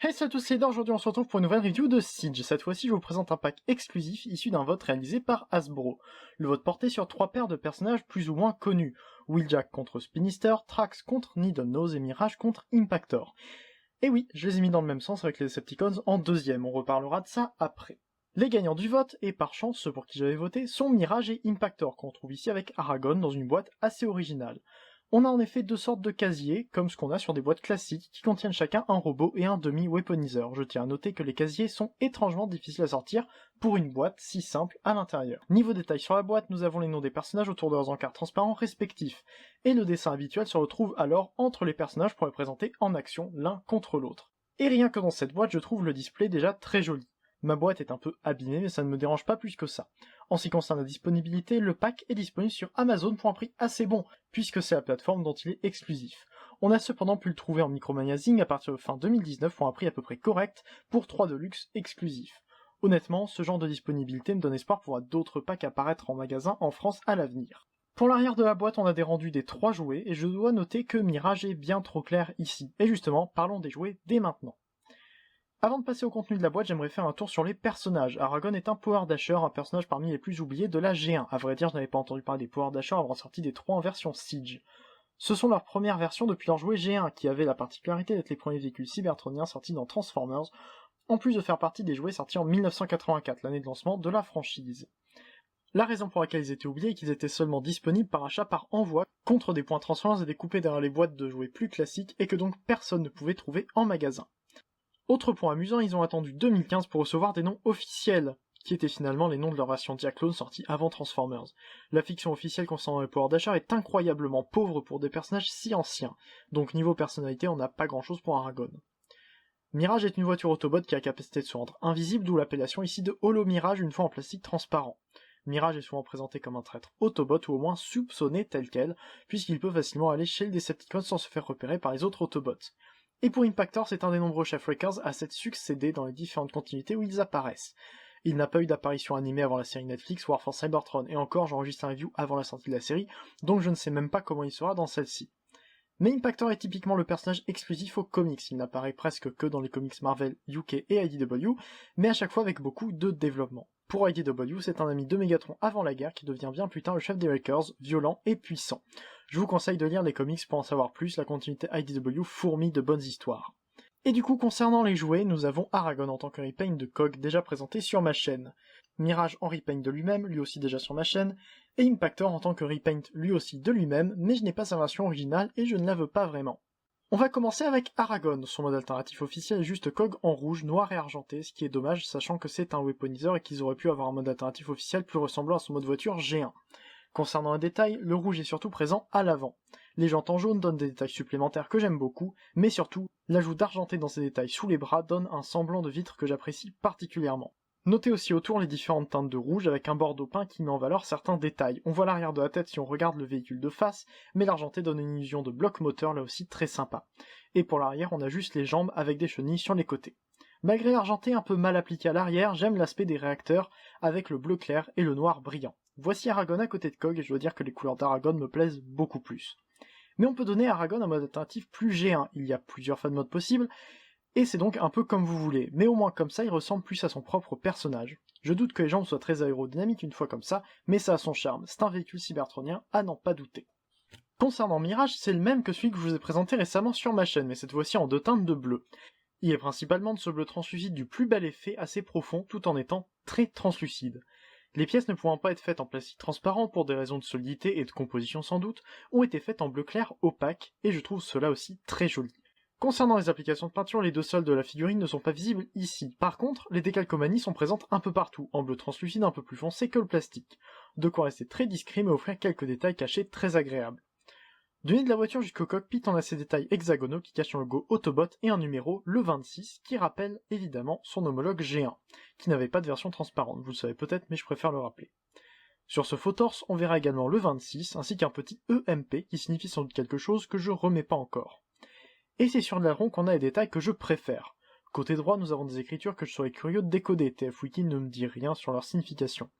Hey salut à tous, c'est Eder. Aujourd'hui on se retrouve pour une nouvelle review de Siege. Cette fois-ci je vous présente un pack exclusif issu d'un vote réalisé par Hasbro. Le vote portait sur 3 paires de personnages plus ou moins connus. Wheeljack contre Spinister, Trax contre Needlenose et Mirage contre Impactor. Et oui, je les ai mis dans le même sens avec les Decepticons en deuxième, on reparlera de ça après. Les gagnants du vote, et par chance ceux pour qui j'avais voté, sont Mirage et Impactor, qu'on trouve ici avec Aragon dans une boîte assez originale. On a en effet deux sortes de casiers, comme ce qu'on a sur des boîtes classiques, qui contiennent chacun un robot et un demi-weaponiseur. Je tiens à noter que les casiers sont étrangement difficiles à sortir pour une boîte si simple à l'intérieur. Niveau détail sur la boîte, nous avons les noms des personnages autour de leurs encarts transparents respectifs, et le dessin habituel se retrouve alors entre les personnages pour les présenter en action l'un contre l'autre. Et rien que dans cette boîte, je trouve le display déjà très joli. Ma boîte est un peu abîmée, mais ça ne me dérange pas plus que ça. En ce qui concerne la disponibilité, le pack est disponible sur Amazon pour un prix assez bon, puisque c'est la plateforme dont il est exclusif. On a cependant pu le trouver en micro-magazine à partir de fin 2019 pour un prix à peu près correct pour 3 Deluxe exclusifs. Honnêtement, ce genre de disponibilité me donne espoir pour d'autres packs apparaître en magasin en France à l'avenir. Pour l'arrière de la boîte, on a des rendus des 3 jouets, et je dois noter que Mirage est bien trop clair ici. Et justement, parlons des jouets dès maintenant. Avant de passer au contenu de la boîte, j'aimerais faire un tour sur les personnages. Aragon est un Power Dasher, un personnage parmi les plus oubliés de la G1. À vrai dire, je n'avais pas entendu parler des Power Dashers avant la sortie des 3 en version Siege. Ce sont leurs premières versions depuis leur jouet G1, qui avait la particularité d'être les premiers véhicules cybertroniens sortis dans Transformers, en plus de faire partie des jouets sortis en 1984, l'année de lancement de la franchise. La raison pour laquelle ils étaient oubliés est qu'ils étaient seulement disponibles par achat par envoi, contre des points Transformers et découpés derrière les boîtes de jouets plus classiques, et que donc personne ne pouvait trouver en magasin. Autre point amusant, ils ont attendu 2015 pour recevoir des noms officiels, qui étaient finalement les noms de leur version Diaclone sortie avant Transformers. La fiction officielle concernant les Power Dashers est incroyablement pauvre pour des personnages si anciens, donc niveau personnalité on n'a pas grand chose pour Aragon. Mirage est une voiture Autobot qui a la capacité de se rendre invisible, d'où l'appellation ici de Holo Mirage une fois en plastique transparent. Mirage est souvent présenté comme un traître Autobot ou au moins soupçonné tel quel, puisqu'il peut facilement aller chez le Decepticon sans se faire repérer par les autres Autobots. Et pour Impactor, c'est un des nombreux chefs Wreckers à s'être succédé dans les différentes continuités où ils apparaissent. Il n'a pas eu d'apparition animée avant la série Netflix War for Cybertron, et encore j'enregistre un review avant la sortie de la série, donc je ne sais même pas comment il sera dans celle-ci. Mais Impactor est typiquement le personnage exclusif aux comics, il n'apparaît presque que dans les comics Marvel, UK et IDW, mais à chaque fois avec beaucoup de développement. Pour IDW, c'est un ami de Megatron avant la guerre qui devient bien plus tard le chef des Wreckers, violent et puissant. Je vous conseille de lire les comics pour en savoir plus, la continuité IDW fourmille de bonnes histoires. Et du coup, concernant les jouets, nous avons Aragon en tant que repaint de Cog déjà présenté sur ma chaîne, Mirage en repaint de lui-même, lui aussi déjà sur ma chaîne, et Impactor en tant que repaint lui aussi de lui-même, mais je n'ai pas sa version originale et je ne la veux pas vraiment. On va commencer avec Aragon, son mode alternatif officiel est juste Cog en rouge, noir et argenté, ce qui est dommage sachant que c'est un weaponiseur et qu'ils auraient pu avoir un mode alternatif officiel plus ressemblant à son mode voiture G1. Concernant les détails, le rouge est surtout présent à l'avant. Les jantes en jaune donnent des détails supplémentaires que j'aime beaucoup, mais surtout, l'ajout d'argenté dans ces détails sous les bras donne un semblant de vitre que j'apprécie particulièrement. Notez aussi autour les différentes teintes de rouge avec un bordeaux peint qui met en valeur certains détails. On voit l'arrière de la tête si on regarde le véhicule de face, mais l'argenté donne une illusion de bloc moteur là aussi très sympa. Et pour l'arrière, on a juste les jambes avec des chenilles sur les côtés. Malgré l'argenté un peu mal appliqué à l'arrière, j'aime l'aspect des réacteurs avec le bleu clair et le noir brillant. Voici Aragon à côté de Cog et je dois dire que les couleurs d'Aragon me plaisent beaucoup plus. Mais on peut donner à Aragon un mode alternatif plus G1, il y a plusieurs fan modes possibles, et c'est donc un peu comme vous voulez, mais au moins comme ça il ressemble plus à son propre personnage. Je doute que les jambes soient très aérodynamiques une fois comme ça, mais ça a son charme, c'est un véhicule cybertronien à n'en pas douter. Concernant Mirage, c'est le même que celui que je vous ai présenté récemment sur ma chaîne, mais cette fois-ci en 2 teintes de bleu. Il est principalement de ce bleu translucide du plus bel effet, assez profond, tout en étant très translucide. Les pièces ne pouvant pas être faites en plastique transparent pour des raisons de solidité et de composition sans doute, ont été faites en bleu clair opaque, et je trouve cela aussi très joli. Concernant les applications de peinture, les deux sols de la figurine ne sont pas visibles ici. Par contre, les décalcomanies sont présentes un peu partout, en bleu translucide un peu plus foncé que le plastique. De quoi rester très discret mais offrir quelques détails cachés très agréables. Du nez de la voiture jusqu'au cockpit, on a ces détails hexagonaux qui cachent un logo Autobot et un numéro, le 26, qui rappelle évidemment son homologue G1, qui n'avait pas de version transparente, vous le savez peut-être mais je préfère le rappeler. Sur ce faux torse, on verra également le 26, ainsi qu'un petit EMP qui signifie sans doute quelque chose que je remets pas encore. Et c'est sur l'aileron qu'on a les détails que je préfère. Côté droit, nous avons des écritures que je serais curieux de décoder, TF Wiki ne me dit rien sur leur signification.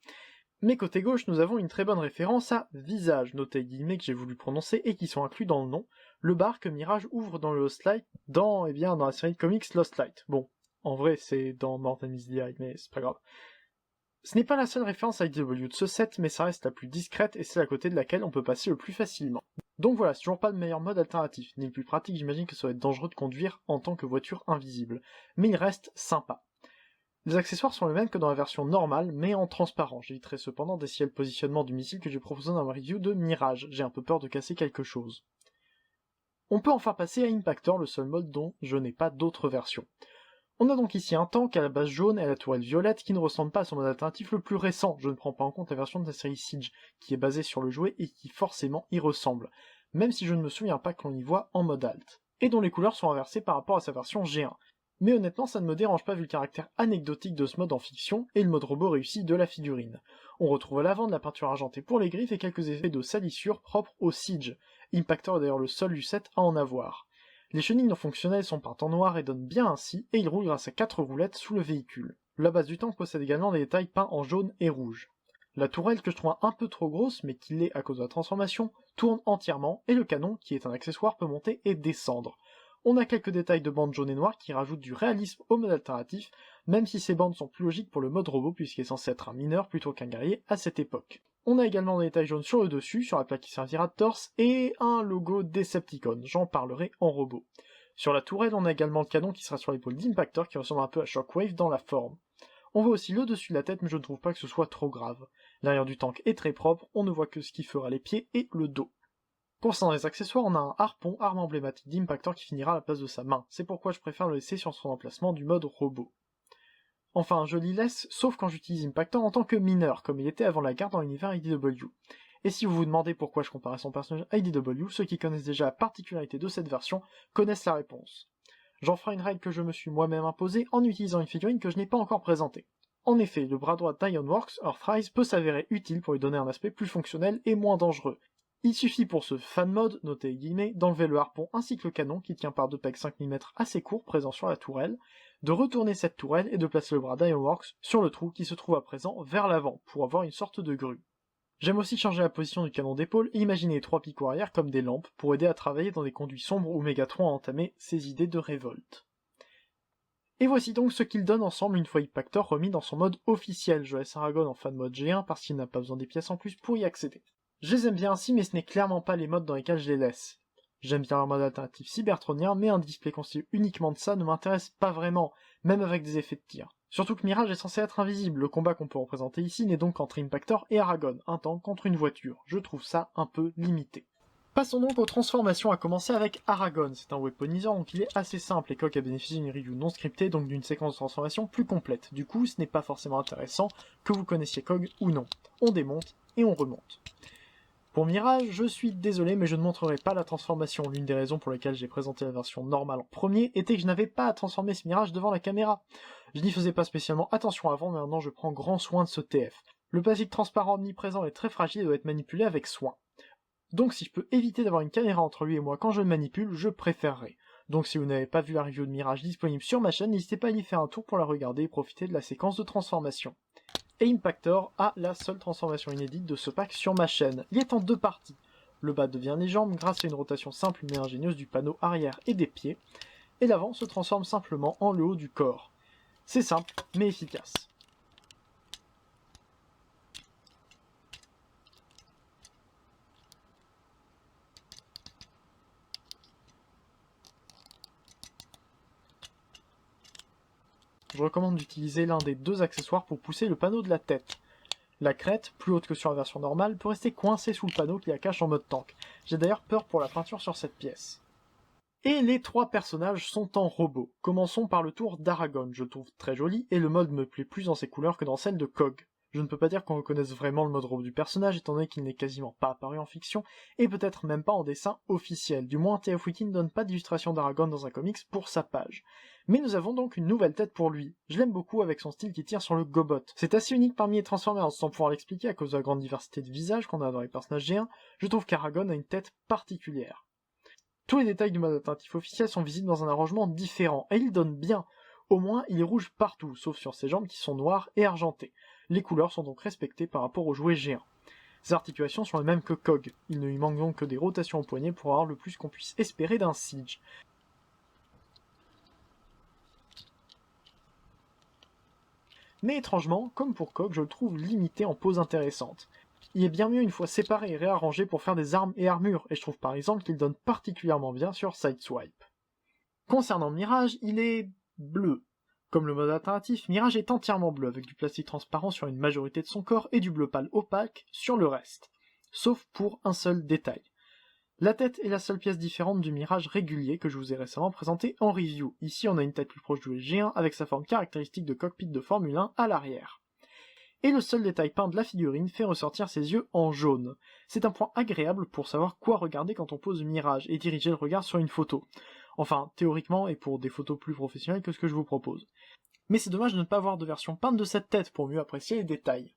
Mais côté gauche, nous avons une très bonne référence à visage, noté guillemets que j'ai voulu prononcer et qui sont inclus dans le nom, le bar que Mirage ouvre dans le Lost Light, dans la série de comics Lost Light. Bon, en vrai c'est dans More Than Meets the Eye, mais c'est pas grave. Ce n'est pas la seule référence à IDW de ce set, mais ça reste la plus discrète et c'est à côté de laquelle on peut passer le plus facilement. Donc voilà, c'est toujours pas le meilleur mode alternatif, ni le plus pratique, j'imagine que ça va être dangereux de conduire en tant que voiture invisible, mais il reste sympa. Les accessoires sont les mêmes que dans la version normale, mais en transparent. J'éviterai cependant d'essayer le positionnement du missile que j'ai proposé dans ma review de Mirage, j'ai un peu peur de casser quelque chose. On peut enfin passer à Impactor, le seul mode dont je n'ai pas d'autre version. On a donc ici un tank à la base jaune et à la tourelle violette qui ne ressemble pas à son mode alternatif le plus récent, je ne prends pas en compte la version de la série Siege, qui est basée sur le jouet et qui forcément y ressemble, même si je ne me souviens pas que l'on y voit en mode alt, et dont les couleurs sont inversées par rapport à sa version G1. Mais honnêtement ça ne me dérange pas vu le caractère anecdotique de ce mode en fiction et le mode robot réussi de la figurine. On retrouve à l'avant de la peinture argentée pour les griffes et quelques effets de salissure propres au Siege. Impactor est d'ailleurs le seul du set à en avoir. Les chenilles non fonctionnelles sont peintes en noir et donnent bien ainsi, et il roule grâce à 4 roulettes sous le véhicule. La base du tank possède également des détails peints en jaune et rouge. La tourelle, que je trouve un peu trop grosse, mais qui l'est à cause de la transformation, tourne entièrement, et le canon, qui est un accessoire, peut monter et descendre. On a quelques détails de bandes jaunes et noires qui rajoutent du réalisme au mode alternatif, même si ces bandes sont plus logiques pour le mode robot puisqu'il est censé être un mineur plutôt qu'un guerrier à cette époque. On a également des détails jaunes sur le dessus, sur la plaque qui servira de torse, et un logo Decepticon, j'en parlerai en robot. Sur la tourelle, on a également le canon qui sera sur l'épaule d'Impactor qui ressemble un peu à Shockwave dans la forme. On voit aussi le dessus de la tête mais je ne trouve pas que ce soit trop grave. L'arrière du tank est très propre, on ne voit que ce qui fera les pieds et le dos. Concernant les accessoires, on a un harpon, arme emblématique d'Impactor qui finira à la place de sa main. C'est pourquoi je préfère le laisser sur son emplacement du mode robot. Enfin, je l'y laisse, sauf quand j'utilise Impactor en tant que mineur, comme il était avant la guerre dans l'univers IDW. Et si vous vous demandez pourquoi je comparais son personnage à IDW, ceux qui connaissent déjà la particularité de cette version connaissent la réponse. J'en ferai une règle que je me suis moi-même imposée en utilisant une figurine que je n'ai pas encore présentée. En effet, le bras droit d'Ironworks, Earthrise, peut s'avérer utile pour lui donner un aspect plus fonctionnel et moins dangereux. Il suffit pour ce fan mode, notez guillemets, d'enlever le harpon ainsi que le canon qui tient par deux pegs 5 mm assez courts présents sur la tourelle, de retourner cette tourelle et de placer le bras d'Ironworks sur le trou qui se trouve à présent vers l'avant pour avoir une sorte de grue. J'aime aussi changer la position du canon d'épaule et imaginer les 3 picots arrière comme des lampes pour aider à travailler dans des conduits sombres où Megatron a entamé ses idées de révolte. Et voici donc ce qu'il donne ensemble une fois Impactor remis dans son mode officiel. Je laisse Aragon en fan mode G1 parce qu'il n'a pas besoin des pièces en plus pour y accéder. Je les aime bien ainsi, mais ce n'est clairement pas les modes dans lesquels je les laisse. J'aime bien leur mode alternatif cybertronien, mais un display constitué uniquement de ça ne m'intéresse pas vraiment, même avec des effets de tir. Surtout que Mirage est censé être invisible, le combat qu'on peut représenter ici n'est donc qu'entre Impactor et Aragon, un tank contre une voiture. Je trouve ça un peu limité. Passons donc aux transformations, à commencer avec Aragon. C'est un weaponizer donc il est assez simple, et Coq a bénéficié d'une review non scriptée, donc d'une séquence de transformation plus complète. Du coup, ce n'est pas forcément intéressant que vous connaissiez Cog ou non. On démonte et on remonte. Pour Mirage, je suis désolé mais je ne montrerai pas la transformation. L'une des raisons pour lesquelles j'ai présenté la version normale en premier était que je n'avais pas à transformer ce Mirage devant la caméra. Je n'y faisais pas spécialement attention avant, mais maintenant je prends grand soin de ce TF. Le plastique transparent omniprésent est très fragile et doit être manipulé avec soin. Donc si je peux éviter d'avoir une caméra entre lui et moi quand je le manipule, je préférerais. Donc si vous n'avez pas vu la review de Mirage disponible sur ma chaîne, n'hésitez pas à y faire un tour pour la regarder et profiter de la séquence de transformation. Et Impactor a la seule transformation inédite de ce pack sur ma chaîne. Il est en 2 parties. Le bas devient les jambes grâce à une rotation simple mais ingénieuse du panneau arrière et des pieds, et l'avant se transforme simplement en le haut du corps. C'est simple mais efficace. Je recommande d'utiliser l'un des 2 accessoires pour pousser le panneau de la tête. La crête, plus haute que sur la version normale, peut rester coincée sous le panneau qui la cache en mode tank. J'ai d'ailleurs peur pour la peinture sur cette pièce. Et les 3 personnages sont en robot. Commençons par le tour d'Aragon, je le trouve très joli, et le mode me plaît plus dans ses couleurs que dans celle de Cog. Je ne peux pas dire qu'on reconnaisse vraiment le mode robot du personnage, étant donné qu'il n'est quasiment pas apparu en fiction, et peut-être même pas en dessin officiel. Du moins, TF Wiki ne donne pas d'illustration d'Aragon dans un comics pour sa page. Mais nous avons donc une nouvelle tête pour lui. Je l'aime beaucoup avec son style qui tire sur le gobot. C'est assez unique parmi les Transformers, sans pouvoir l'expliquer à cause de la grande diversité de visages qu'on a dans les personnages G1, je trouve qu'Aragon a une tête particulière. Tous les détails du mode alternatif officiel sont visibles dans un arrangement différent, et il donne bien. Au moins, il est rouge partout, sauf sur ses jambes qui sont noires et argentées. Les couleurs sont donc respectées par rapport au jouet G1. Ces articulations sont les mêmes que KOG, il ne lui manque donc que des rotations au poignet pour avoir le plus qu'on puisse espérer d'un Siege. Mais étrangement, comme pour KOG, je le trouve limité en poses intéressantes. Il est bien mieux une fois séparé et réarrangé pour faire des armes et armures, et je trouve par exemple qu'il donne particulièrement bien sur Sideswipe. Concernant Mirage, il est bleu. Comme le mode alternatif, Mirage est entièrement bleu avec du plastique transparent sur une majorité de son corps et du bleu pâle opaque sur le reste. Sauf pour un seul détail. La tête est la seule pièce différente du Mirage régulier que je vous ai récemment présenté en review. Ici on a une tête plus proche du G1 avec sa forme caractéristique de cockpit de Formule 1 à l'arrière. Et le seul détail peint de la figurine fait ressortir ses yeux en jaune. C'est un point agréable pour savoir quoi regarder quand on pose Mirage et diriger le regard sur une photo. Enfin, théoriquement, et pour des photos plus professionnelles que ce que je vous propose. Mais c'est dommage de ne pas avoir de version peinte de cette tête pour mieux apprécier les détails.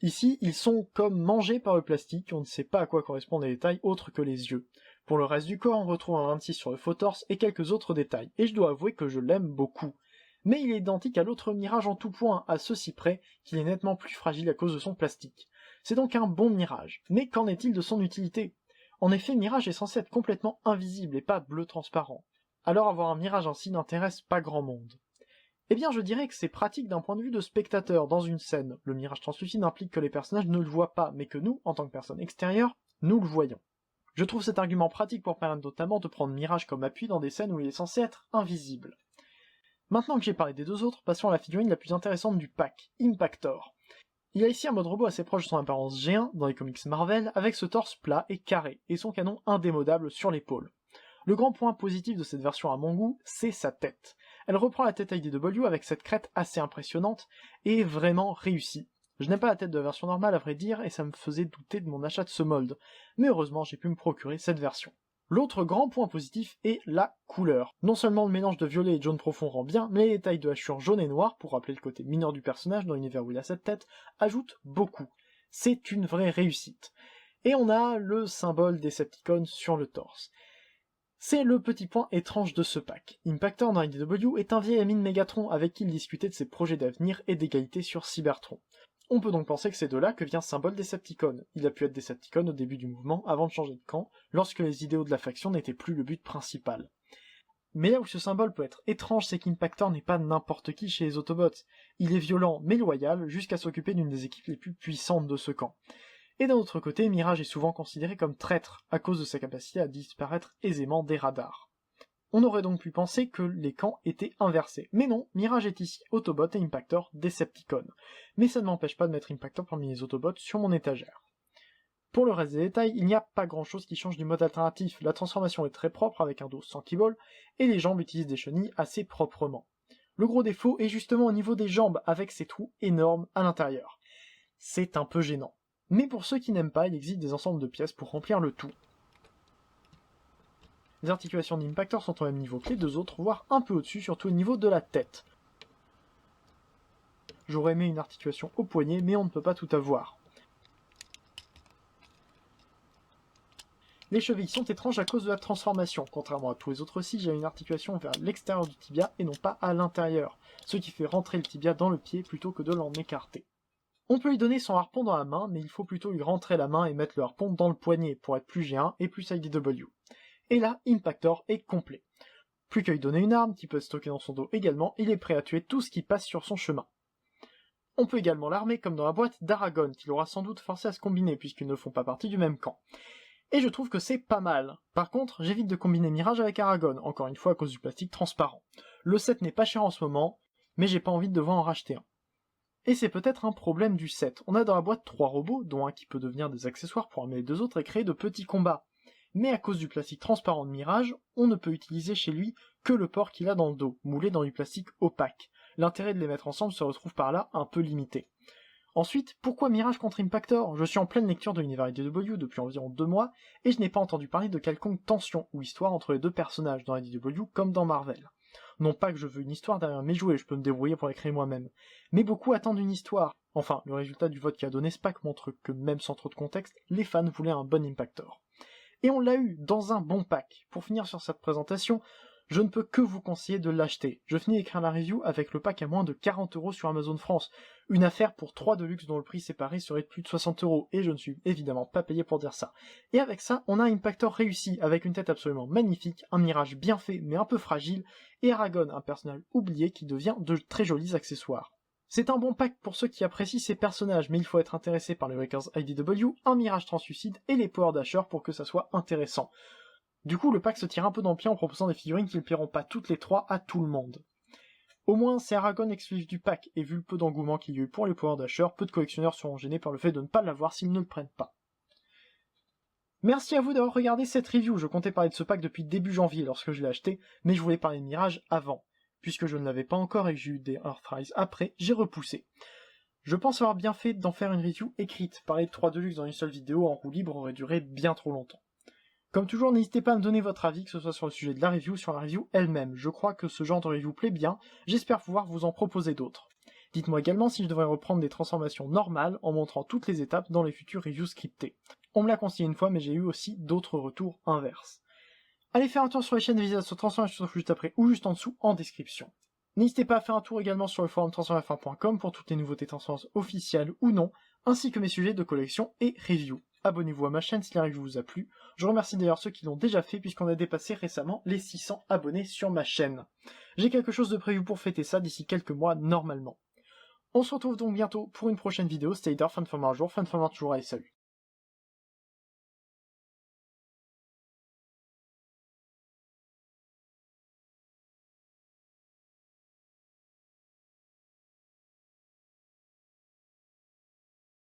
Ici, ils sont comme mangés par le plastique, on ne sait pas à quoi correspondent les détails autres que les yeux. Pour le reste du corps, on retrouve un 26 sur le faux torse et quelques autres détails, et je dois avouer que je l'aime beaucoup. Mais il est identique à l'autre Mirage en tout point, à ceci près qu'il est nettement plus fragile à cause de son plastique. C'est donc un bon Mirage. Mais qu'en est-il de son utilité ? En effet, Mirage est censé être complètement invisible et pas bleu transparent. Alors avoir un Mirage ainsi n'intéresse pas grand monde. Eh bien je dirais que c'est pratique d'un point de vue de spectateur dans une scène. Le Mirage translucide implique que les personnages ne le voient pas, mais que nous, en tant que personnes extérieures, nous le voyons. Je trouve cet argument pratique pour permettre notamment de prendre Mirage comme appui dans des scènes où il est censé être invisible. Maintenant que j'ai parlé des deux autres, passons à la figurine la plus intéressante du pack, Impactor. Il a ici un mode robot assez proche de son apparence G1 dans les comics Marvel, avec ce torse plat et carré, et son canon indémodable sur l'épaule. Le grand point positif de cette version à mon goût, c'est sa tête. Elle reprend la tête IDW avec cette crête assez impressionnante, et est vraiment réussie. Je n'aime pas la tête de la version normale à vrai dire, et ça me faisait douter de mon achat de ce mold, mais heureusement j'ai pu me procurer cette version. L'autre grand point positif est la couleur. Non seulement le mélange de violet et de jaune profond rend bien, mais les détails de hachure jaune et noir, pour rappeler le côté mineur du personnage dans l'univers où il a cette tête, ajoutent beaucoup. C'est une vraie réussite. Et on a le symbole des Decepticons sur le torse. C'est le petit point étrange de ce pack. Impactor dans IDW est un vieil ami de Megatron avec qui il discutait de ses projets d'avenir et d'égalité sur Cybertron. On peut donc penser que c'est de là que vient ce symbole Decepticon. Il a pu être Decepticon au début du mouvement, avant de changer de camp, lorsque les idéaux de la faction n'étaient plus le but principal. Mais là où ce symbole peut être étrange, c'est qu'Impactor n'est pas n'importe qui chez les Autobots. Il est violent mais loyal, jusqu'à s'occuper d'une des équipes les plus puissantes de ce camp. Et d'un autre côté, Mirage est souvent considéré comme traître, à cause de sa capacité à disparaître aisément des radars. On aurait donc pu penser que les camps étaient inversés. Mais non, Mirage est ici Autobot et Impactor Decepticon. Mais ça ne m'empêche pas de mettre Impactor parmi les Autobots sur mon étagère. Pour le reste des détails, il n'y a pas grand chose qui change du mode alternatif. La transformation est très propre avec un dos sans keyboard, et les jambes utilisent des chenilles assez proprement. Le gros défaut est justement au niveau des jambes, avec ces trous énormes à l'intérieur. C'est un peu gênant. Mais pour ceux qui n'aiment pas, il existe des ensembles de pièces pour remplir le tout. Les articulations d'Impactor sont au même niveau que les deux autres, voire un peu au-dessus, surtout au niveau de la tête. J'aurais aimé une articulation au poignet, mais on ne peut pas tout avoir. Les chevilles sont étranges à cause de la transformation. Contrairement à tous les autres aussi, j'ai une articulation vers l'extérieur du tibia et non pas à l'intérieur, ce qui fait rentrer le tibia dans le pied plutôt que de l'en écarter. On peut lui donner son harpon dans la main, mais il faut plutôt lui rentrer la main et mettre le harpon dans le poignet pour être plus G1 et plus IDW. Et là, Impactor est complet. Plus qu'à lui donner une arme, qui peut être stockée dans son dos également, il est prêt à tuer tout ce qui passe sur son chemin. On peut également l'armer comme dans la boîte d'Aragon, qu'il aura sans doute forcé à se combiner puisqu'ils ne font pas partie du même camp. Et je trouve que c'est pas mal. Par contre, j'évite de combiner Mirage avec Aragon, encore une fois à cause du plastique transparent. Le set n'est pas cher en ce moment, mais j'ai pas envie de devoir en racheter un. Et c'est peut-être un problème du set. On a dans la boîte 3 robots, dont un qui peut devenir des accessoires pour armer les deux autres et créer de petits combats. Mais à cause du plastique transparent de Mirage, on ne peut utiliser chez lui que le port qu'il a dans le dos, moulé dans du plastique opaque. L'intérêt de les mettre ensemble se retrouve par là un peu limité. Ensuite, pourquoi Mirage contre Impactor ? Je suis en pleine lecture de l'univers IDW depuis environ 2 mois, et je n'ai pas entendu parler de quelconque tension ou histoire entre les deux personnages dans IDW comme dans Marvel. Non pas que je veux une histoire derrière mes jouets, je peux me débrouiller pour la créer moi-même. Mais beaucoup attendent une histoire. Enfin, le résultat du vote qu'a donné SPAC montre que même sans trop de contexte, les fans voulaient un bon Impactor. Et on l'a eu, dans un bon pack. Pour finir sur cette présentation, je ne peux que vous conseiller de l'acheter. Je finis d'écrire la review avec le pack à moins de 40€ sur Amazon France. Une affaire pour 3 Deluxe dont le prix séparé serait de plus de 60€, et je ne suis évidemment pas payé pour dire ça. Et avec ça, on a un Impactor réussi, avec une tête absolument magnifique, un Mirage bien fait mais un peu fragile, et Aragon, un personnage oublié qui devient de très jolis accessoires. C'est un bon pack pour ceux qui apprécient ces personnages, mais il faut être intéressé par le Wreckers IDW, un Mirage translucide et les Power Dashers pour que ça soit intéressant. Du coup, le pack se tire un peu dans le pied en proposant des figurines qui ne plairont pas toutes les 3 à tout le monde. Au moins, c'est Aragon exclusif du pack, et vu le peu d'engouement qu'il y a eu pour les Power Dashers, peu de collectionneurs seront gênés par le fait de ne pas l'avoir s'ils ne le prennent pas. Merci à vous d'avoir regardé cette review, je comptais parler de ce pack depuis début janvier lorsque je l'ai acheté, mais je voulais parler de Mirage avant. Puisque je ne l'avais pas encore et que j'ai eu des Earthrise après, j'ai repoussé. Je pense avoir bien fait d'en faire une review écrite, parler de 3 Deluxe dans une seule vidéo en roue libre aurait duré bien trop longtemps. Comme toujours, n'hésitez pas à me donner votre avis, que ce soit sur le sujet de la review ou sur la review elle-même. Je crois que ce genre de review plaît bien, j'espère pouvoir vous en proposer d'autres. Dites-moi également si je devrais reprendre des transformations normales en montrant toutes les étapes dans les futures reviews scriptées. On me l'a conseillé une fois, mais j'ai eu aussi d'autres retours inverses. Allez faire un tour sur les chaînes visées sur transformation juste après ou juste en dessous en description. N'hésitez pas à faire un tour également sur le forum transformafin.com pour toutes les nouveautés transformations officielles ou non, ainsi que mes sujets de collection et review. Abonnez-vous à ma chaîne si la review vous a plu. Je remercie d'ailleurs ceux qui l'ont déjà fait puisqu'on a dépassé récemment les 600 abonnés sur ma chaîne. J'ai quelque chose de prévu pour fêter ça d'ici quelques mois normalement. On se retrouve donc bientôt pour une prochaine vidéo. Stay there, fan toujours, allez salut.